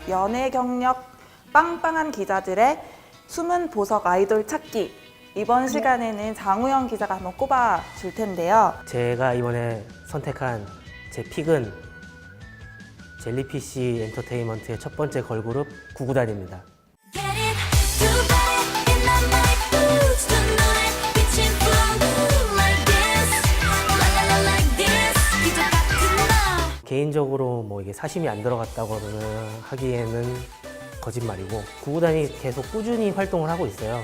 연애 경력 빵빵한 기자들의 숨은 보석 아이돌 찾기. 이번 시간에는 장우영 기자가 한번 꼽아 줄 텐데요. 제가 이번에 선택한 제 픽은 젤리피쉬 엔터테인먼트의 첫 번째 걸그룹 구구단입니다. 개인적으로 뭐 이게 사심이 안 들어갔다고는 하기에는 거짓말이고, 구구단이 계속 꾸준히 활동을 하고 있어요.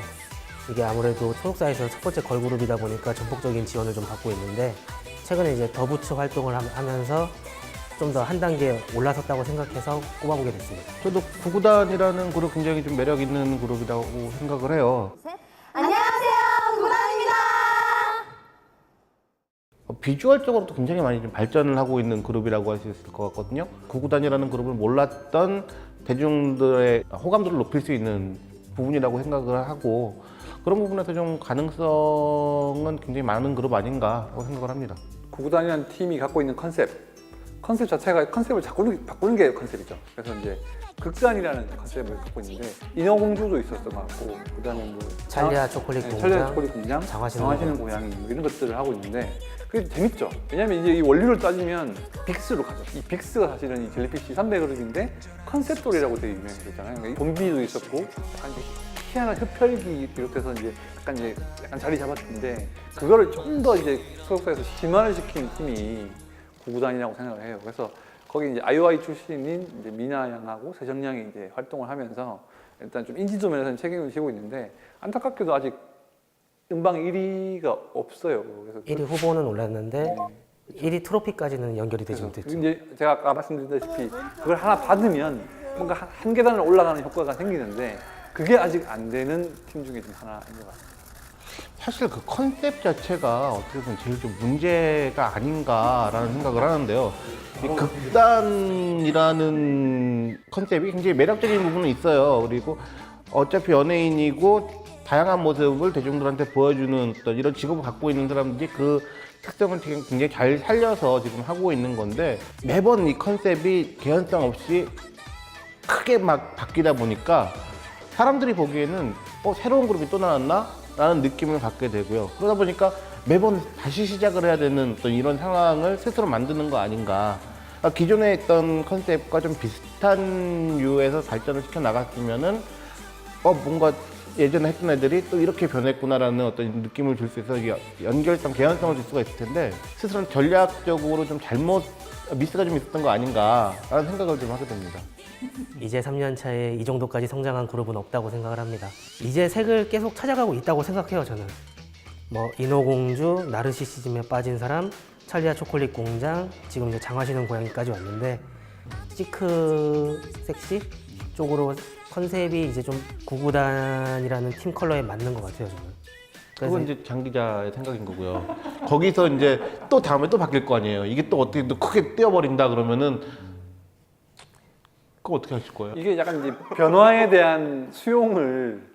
이게 아무래도 소속사에서 첫 번째 걸그룹이다 보니까 전폭적인 지원을 좀 받고 있는데, 최근에 이제 더 부츠 활동을 하면서 좀 더 한 단계 올라섰다고 생각해서 꼽아보게 됐습니다. 저도 구구단이라는 그룹 굉장히 좀 매력 있는 그룹이라고 생각을 해요. 안녕하세요, 구구단입니다. 비주얼적으로도 굉장히 많이 좀 발전을 하고 있는 그룹이라고 할 수 있을 것 같거든요. 구구단이라는 그룹을 몰랐던 대중들의 호감도를 높일 수 있는 부분이라고 생각을 하고, 그런 부분에서 좀 가능성은 굉장히 많은 그룹 아닌가라고 생각을 합니다. 구구단이라는 팀이 갖고 있는 컨셉 자체가 컨셉을 바꾸는 게 컨셉이죠. 그래서 이제 극단이라는 컨셉을 갖고 있는데, 인어공주도 있었던 것 같고, 그다음에 뭐 찰리아 초콜릿 공장, 찰리아 초콜릿 공장, 장화시는 고양이 뭐 이런 것들을 하고 있는데, 그게 재밌죠. 왜냐하면 이제 이 원리를 따지면 빅스로 가죠. 이 빅스가 사실은 이 젤리피쉬 300그룹인데 컨셉돌이라고 되게 유명했잖아요. 그러니까 좀비도 있었고, 약간 이제 희한한 흡혈귀 비롯해서 이제 약간 자리 잡았는데, 그거를 좀 더 이제 소속사에서 심화를 시킨 팀이 구구단이라고 생각을 해요. 그래서 거기 이제 아이오아이 출신인 이제 미나 양하고 세정 양이 이제 활동을 하면서 일단 좀 인지도 면에서는 책임을 지고 있는데, 안타깝게도 아직 음방 1위가 없어요. 그래서 1위 후보는 올랐는데 1위 트로피까지는 연결이 되지 못했죠. 이제 제가 아까 말씀드렸다시피 그걸 하나 받으면 뭔가 한 계단을 올라가는 효과가 생기는데, 그게 아직 안 되는 팀 중에 좀 하나인 것 같아요. 사실 그 컨셉 자체가 어떻게 보면 제일 좀 문제가 아닌가라는 생각을 하는데요. 이 극단이라는 컨셉이 굉장히 매력적인 부분은 있어요. 그리고 어차피 연예인이고 다양한 모습을 대중들한테 보여주는 어떤 이런 직업을 갖고 있는 사람들이 그 특성을 굉장히 잘 살려서 지금 하고 있는 건데, 매번 이 컨셉이 개연성 없이 크게 막 바뀌다 보니까 사람들이 보기에는 새로운 그룹이 또 나왔나? 라는 느낌을 받게 되고요. 그러다 보니까 매번 다시 시작을 해야 되는 어떤 이런 상황을 스스로 만드는 거 아닌가. 기존에 있던 컨셉과 좀 비슷한 류에서 발전을 시켜 나갔으면은 뭔가 예전에 했던 애들이 또 이렇게 변했구나라는 어떤 느낌을 줄 수 있어서 연결성, 개연성을 줄 수가 있을 텐데, 스스로는 전략적으로 좀 미스가 좀 있었던 거 아닌가라는 생각을 좀 하게 됩니다. 이제 3년 차에 이 정도까지 성장한 그룹은 없다고 생각을 합니다. 이제 색을 계속 찾아가고 있다고 생각해요, 저는. 뭐 인어공주, 나르시시즘에 빠진 사람, 찰리아 초콜릿 공장, 지금 이제 장화시는 고양이까지 왔는데, 시크 섹시 쪽으로 컨셉이 이제 좀 구구단이라는 팀 컬러에 맞는 것 같아요, 저는. 그건 이제 장 기자의 생각인 거고요. 거기서 이제 또 다음에 또 바뀔 거 아니에요. 이게 또 어떻게 또 크게 떼어버린다 그러면은 그거 어떻게 하실 거예요? 이게 약간 이제 변화에 대한 수용을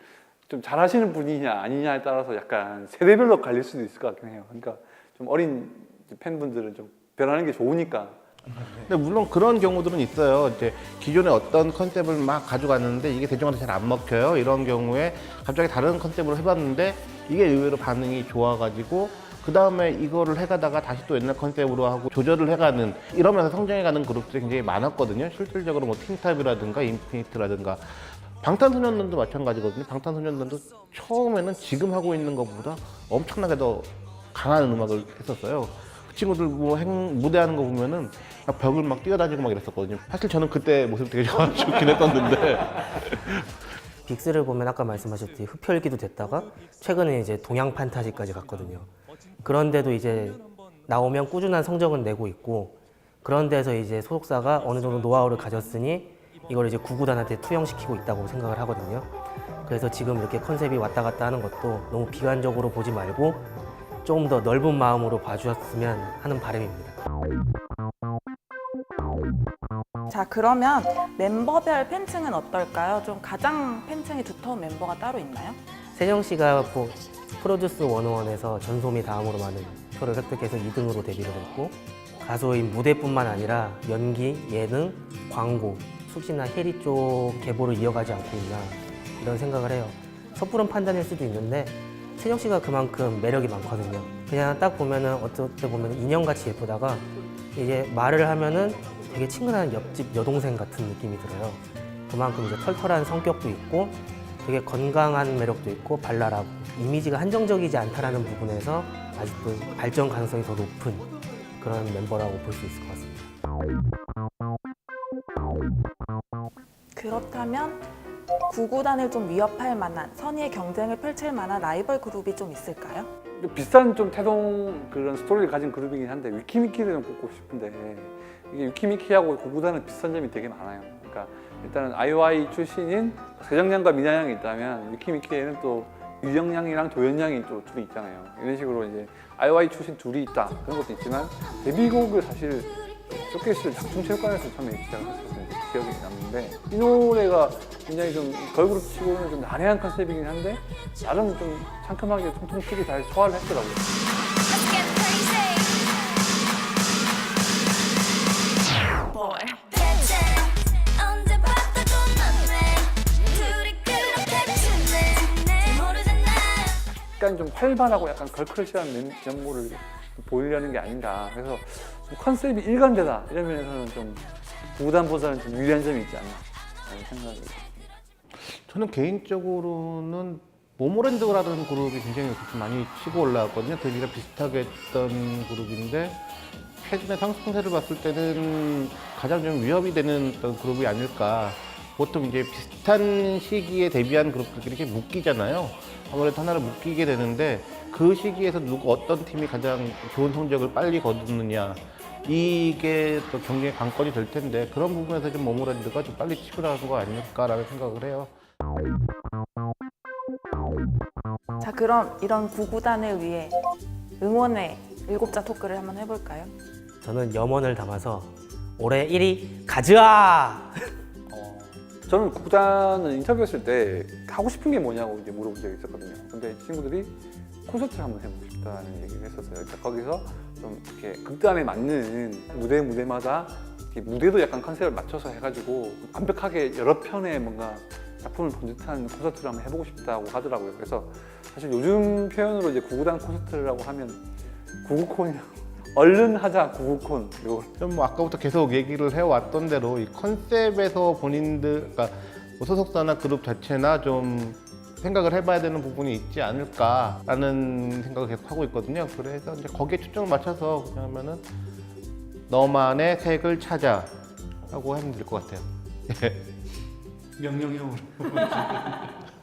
좀 잘하시는 분이냐 아니냐에 따라서 약간 세대별로 갈릴 수도 있을 것 같긴 해요. 그러니까 좀 어린 팬분들은 좀 변하는 게 좋으니까. 근데 물론 그런 경우들은 있어요. 이제 기존에 어떤 컨셉을 막 가져갔는데 이게 대중한테 잘 안 먹혀요. 이런 경우에 갑자기 다른 컨셉으로 해봤는데 이게 의외로 반응이 좋아가지고 그 다음에 이거를 해가다가 다시 또 옛날 컨셉으로 하고 조절을 해가는, 이러면서 성장해가는 그룹들이 굉장히 많았거든요. 실질적으로 뭐 틴탑이라든가 인피니트라든가 방탄소년단도 마찬가지거든요. 방탄소년단도 처음에는 지금 하고 있는 것보다 엄청나게 더 강한 음악을 했었어요. 그 친구들 뭐 무대하는 거 보면은 막 벽을 막 뛰어다니고 막 이랬었거든요. 사실 저는 그때 모습 되게 좋긴 했었는데 빅스를 보면 아까 말씀하셨듯이 흡혈귀도 됐다가 최근에 이제 동양 판타지까지 갔거든요. 그런데도 이제 나오면 꾸준한 성적은 내고 있고, 그런 데서 이제 소속사가 어느 정도 노하우를 가졌으니 이걸 이제 구구단한테 투영시키고 있다고 생각을 하거든요. 그래서 지금 이렇게 컨셉이 왔다 갔다 하는 것도 너무 비관적으로 보지 말고 조금 더 넓은 마음으로 봐주셨으면 하는 바람입니다. 자, 그러면 멤버별 팬층은 어떨까요? 좀 가장 팬층이 두터운 멤버가 따로 있나요? 세정 씨가 프로듀스 101에서 전소미 다음으로 많은 표를 획득해서 2등으로 데뷔를 했고, 가수인 무대뿐만 아니라 연기, 예능, 광고, 숫이나 해리 쪽 계보를 이어가지 않고 있나 이런 생각을 해요. 섣부른 판단일 수도 있는데 채정 씨가 그만큼 매력이 많거든요. 그냥 딱 보면은 어떨 때 보면 인형같이 예쁘다가 이제 말을 하면은 되게 친근한 옆집 여동생 같은 느낌이 들어요. 그만큼 이제 털털한 성격도 있고 되게 건강한 매력도 있고 발랄하고 이미지가 한정적이지 않다라는 부분에서 아직도 발전 가능성이 더 높은 그런 멤버라고 볼 수 있을 것 같습니다. 그렇다면 구구단을 좀 위협할 만한 선의의 경쟁을 펼칠 만한 라이벌 그룹이 좀 있을까요? 비슷한 좀 태동 그런 스토리를 가진 그룹이긴 한데 위키미키를 좀 꼽고 싶은데 이게 위키미키하고 구구단은 비슷한 점이 되게 많아요. 그러니까 일단은 아이오아이 출신인 세정양과 미나양이 있다면 위키미키에는 또 유정양이랑 도연양이 또 둘이 있잖아요. 이런 식으로 이제 아이오아이 출신 둘이 있다 그런 것도 있지만 데뷔곡을 사실 쇼케이스 작중체육관에서 처음에 시작을 했었어요. 기억이 남는데 이 노래가 굉장히 좀 걸그룹 치고는 좀 난해한 컨셉이긴 한데 나름 좀 상큼하게 통통 튀게 잘 소화를 했더라고요. Let's get crazy. Boy. 대체 언제 봤다고 너네 둘이 그렇게 친해 모르잖아. 약간 좀 활발하고 약간 걸크러시한 면모를 보이려는 게 아닌가. 그래서 좀 컨셉이 일관되다 이런 면에서는 좀 구단보다는 좀 유리한 점이 있지 않나 라는 생각이. 저는 개인적으로는 모모랜드라는 그룹이 굉장히 그렇게 많이 치고 올라왔거든요. 데뷔가 비슷하게 했던 그룹인데 최근에 상승세를 봤을 때는 가장 좀 위협이 되는 어떤 그룹이 아닐까. 보통 이제 비슷한 시기에 데뷔한 그룹들끼리 이렇게 묶이잖아요. 아무래도 하나를 묶이게 되는데 그 시기에서 어떤 팀이 가장 좋은 성적을 빨리 거두느냐 이게 또 경기의 관건이 될 텐데 그런 부분에서 좀 모모랜드가 좀 빨리 치고 나간 거 아닐까라는 생각을 해요. 자, 그럼 이런 구구단을 위해 응원의 7자 토크를 한번 해볼까요? 저는 염원을 담아서 올해 1위 가즈아! 저는 구단을 인터뷰했을 때 하고 싶은 게 뭐냐고 이제 물어본 적이 있었거든요. 근데 친구들이 콘서트를 한번 해보고 싶다는 얘기를 했었어요. 그러니까 거기서 좀 이렇게 극단에 맞는 무대마다 이렇게 무대도 약간 컨셉을 맞춰서 해가지고 완벽하게 여러 편의 뭔가 작품을 본 듯한 콘서트를 한번 해보고 싶다고 하더라고요. 그래서 사실 요즘 표현으로 이제 구구단 콘서트라고 하면 구구콘이라고 얼른 하자 구구콘 이거. 뭐 아까부터 계속 얘기를 해왔던 대로 이 컨셉에서 본인들, 그러니까 뭐 소속사나 그룹 자체나 좀 생각을 해봐야 되는 부분이 있지 않을까라는 생각을 계속 하고 있거든요. 그래서 이제 거기에 초점을 맞춰서 그러면은 너만의 색을 찾아라고 하면 될 것 같아요. 명령형으로.